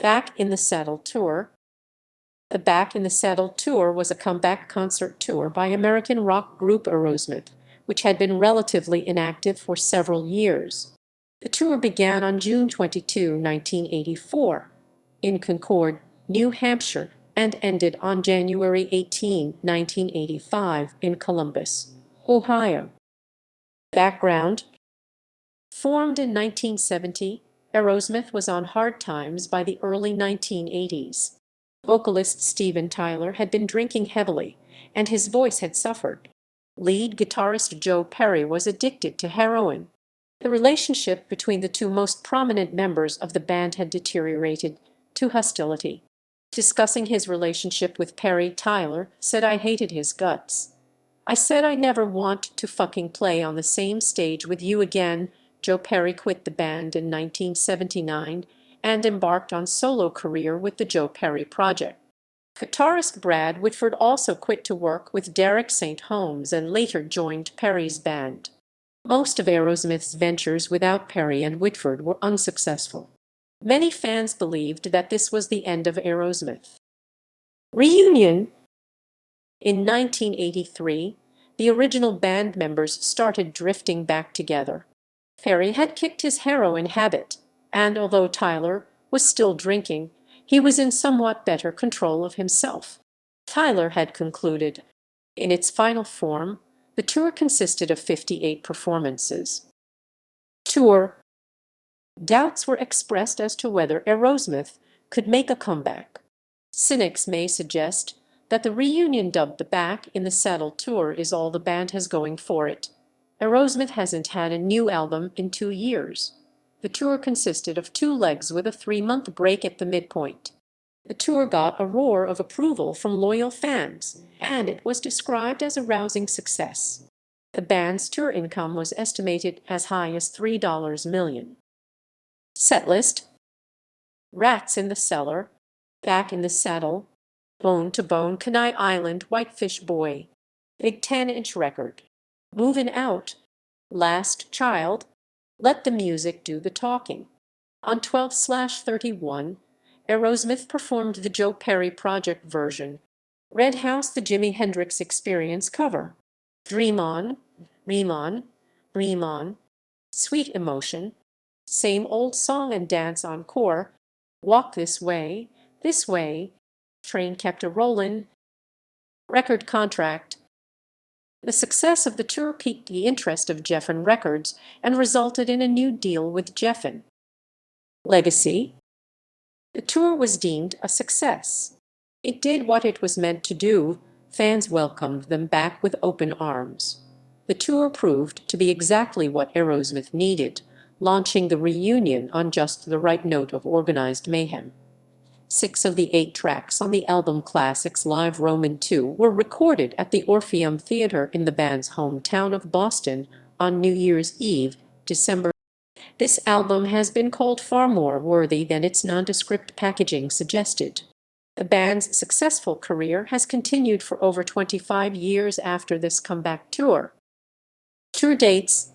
Back in the Saddle Tour. The Back in the Saddle Tour was a comeback concert tour by American rock group Aerosmith, which had been relatively inactive for several years. The tour began on June 22, 1984, in Concord, New Hampshire, and ended on January 18, 1985, in Columbus, Ohio. Background. Formed in 1970, Aerosmith was on hard times by the early 1980s. Vocalist Steven Tyler had been drinking heavily, and his voice had suffered. Lead guitarist Joe Perry was addicted to heroin. The relationship between the two most prominent members of the band had deteriorated to hostility. Discussing his relationship with Perry, Tyler said, "I hated his guts. I said I never want to fucking play on the same stage with you again." Joe Perry quit the band in 1979 and embarked on solo career with the Joe Perry Project. Guitarist Brad Whitford also quit to work with Derek St. Holmes and later joined Perry's band. Most of Aerosmith's ventures without Perry and Whitford were unsuccessful. Many fans believed that this was the end of Aerosmith. Reunion. In 1983, the original band members started drifting back together. Perry had kicked his heroin habit, and although Tyler was still drinking, he was in somewhat better control of himself. Tyler had concluded. In its final form, the tour consisted of 58 performances. Tour. Doubts were expressed as to whether Aerosmith could make a comeback. Cynics may suggest that the reunion, dubbed the Back in the Saddle Tour, is all the band has going for it. Aerosmith hasn't had a new album in 2 years. The tour consisted of 2 legs with a 3-month break at the midpoint. The tour got a roar of approval from loyal fans, and it was described as a rousing success. The band's tour income was estimated as high as $3 million. Setlist. Rats in the Cellar, Back in the Saddle, Bone to Bone, Kenai Island, Whitefish Boy, Big 10-inch record, Movin' Out, Last Child, Let the Music Do the Talking. On 12/31, Aerosmith performed the Joe Perry Project version, Red House, the Jimi Hendrix Experience cover, Dream On, Dream On, Dream On, Sweet Emotion, Same Old Song and Dance Encore, Walk This Way, Train Kept A-Rollin'. Record contract. The success of the tour piqued the interest of Geffen Records and resulted in a new deal with Geffen. Legacy. The tour was deemed a success. It did what it was meant to do. Fans welcomed them back with open arms. The tour proved to be exactly what Aerosmith needed, launching the reunion on just the right note of organized mayhem. 6 of the 8 tracks on the album Classics Live Roman II were recorded at the Orpheum Theater in the band's hometown of Boston on New Year's Eve, December. This album has been called far more worthy than its nondescript packaging suggested. The band's successful career has continued for over 25 years after this comeback tour. Tour dates.